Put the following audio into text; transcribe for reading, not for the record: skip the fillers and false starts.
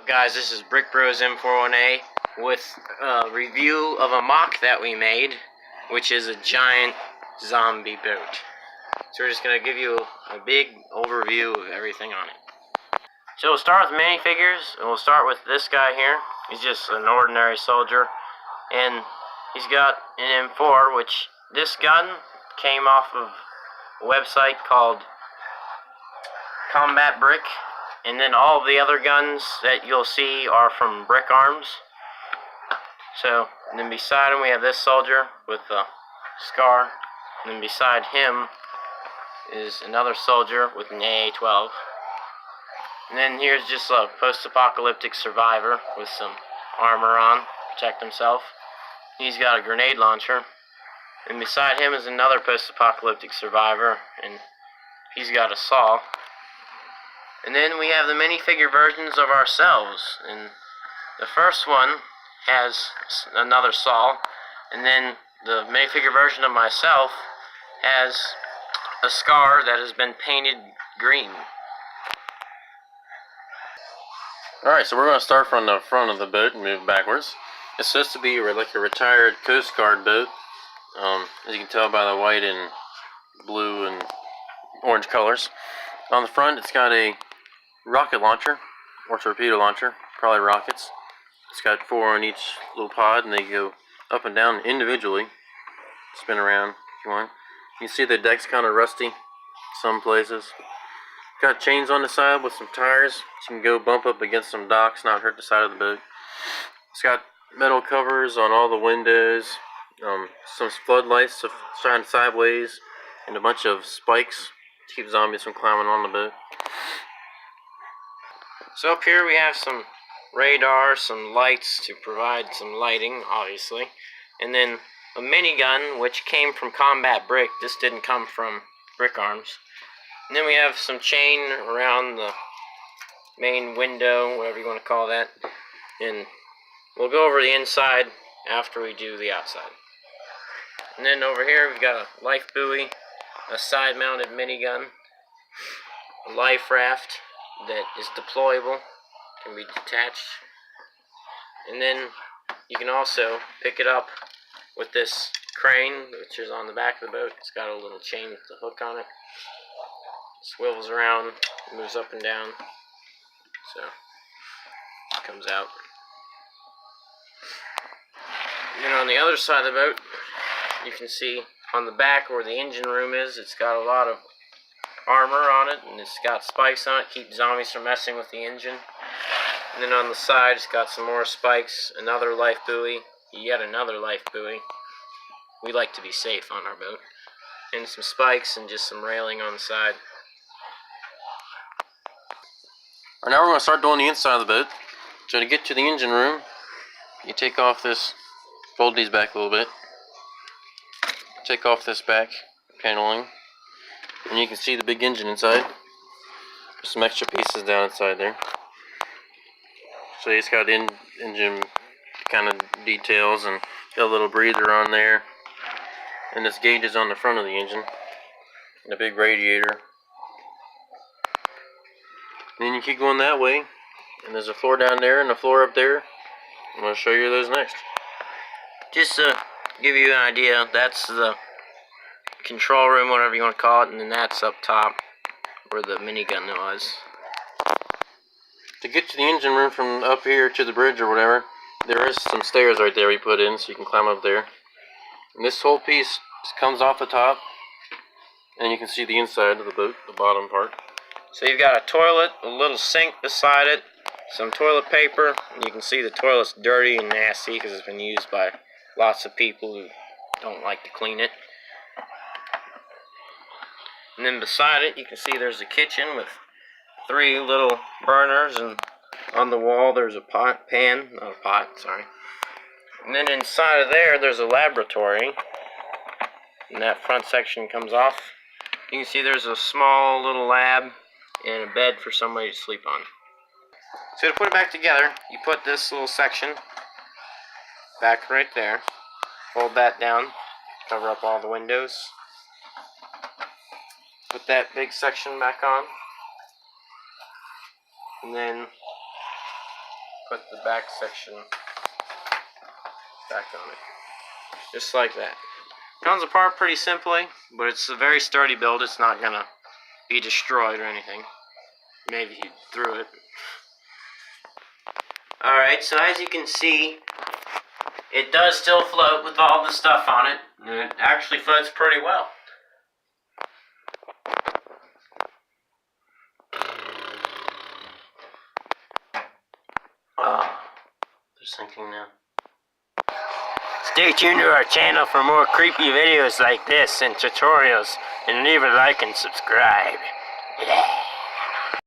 Guys, this is Brick Bros M41A with a review of a mock that we made, which is a giant zombie boat. So we're just going to give you a big overview of everything on it. So we'll start with minifigures, and we'll start with this guy here. He's just an ordinary soldier, and he's got an M4, which this gun came off of a website called Combat Brick. And then all the other guns that you'll see are from Brick Arms. So, and then beside him we have this soldier with a scar. And then beside him is another soldier with an AA-12. And then here's just a post-apocalyptic survivor with some armor on to protect himself. He's got a grenade launcher. And beside him is another post-apocalyptic survivor, and he's got a saw. And then we have the minifigure versions of ourselves, and the first one has another saw, and then the minifigure version of myself has a scar that has been painted green. Alright, so we're going to start from the front of the boat and move backwards. It's supposed to be like a retired Coast Guard boat, as you can tell by the white and blue and orange colors. On the front it's got a rocket launcher, or torpedo launcher, probably rockets. It's got 4 on each little pod, and they go up and down individually. Spin around if you want. You can see the deck's kind of rusty some places. Got chains on the side with some tires, so you can go bump up against some docks, not hurt the side of the boat. It's got metal covers on all the windows, some floodlights to shine sideways, and a bunch of spikes to keep zombies from climbing on the boat. So up here we have some radar, some lights to provide some lighting, obviously. And then a minigun, which came from Combat Brick. This didn't come from Brick Arms. And then we have some chain around the main window, whatever you want to call that. And we'll go over the inside after we do the outside. And then over here we've got a life buoy, a side-mounted minigun, a life raft that is deployable, can be detached, and then you can also pick it up with this crane, which is on the back of the boat. It's got a little chain with a hook on it. It swivels around, moves up and down, so it comes out. And then on the other side of the boat, you can see on the back where the engine room is, it's got a lot of armor on it, and it's got spikes on it, keep zombies from messing with the engine. And then on the side it's got some more spikes, another life buoy, yet another life buoy. We like to be safe on our boat. And some spikes and just some railing on the side. Alright, now we're going to start doing the inside of the boat. So to get to the engine room, you take off this, fold these back a little bit, take off this back paneling, and you can see the big engine inside. There's some extra pieces down inside there. So it's got engine kind of details, and got a little breather on there. And this gauge is on the front of the engine. And a big radiator. And then you keep going that way, and there's a floor down there and a floor up there. I'm going to show you those next. Just to give you an idea, that's the control room, whatever you want to call it, and then that's up top where the minigun was. To get to the engine room from up here to the bridge or whatever, there is some stairs right there we put in, so you can climb up there. And this whole piece just comes off the top, and you can see the inside of the boat, the bottom part. So you've got a toilet, a little sink beside it, some toilet paper, and you can see the toilet's dirty and nasty because it's been used by lots of people who don't like to clean it. And then beside it, you can see there's a kitchen with 3 little burners, and on the wall there's a pot, not a pot, sorry. And then inside of there, there's a laboratory, and that front section comes off. You can see there's a small little lab and a bed for somebody to sleep on. So to put it back together, you put this little section back right there, fold that down, cover up all the windows. Put that big section back on, and then put the back section back on it. Just like that. Comes apart pretty simply, but it's a very sturdy build. It's not gonna be destroyed or anything. Maybe he threw it. Alright, so as you can see, it does still float with all the stuff on it. And it actually floats pretty well. Oh, they're sinking now. Stay tuned to our channel for more creepy videos like this and tutorials, and leave a like and subscribe. Yeah.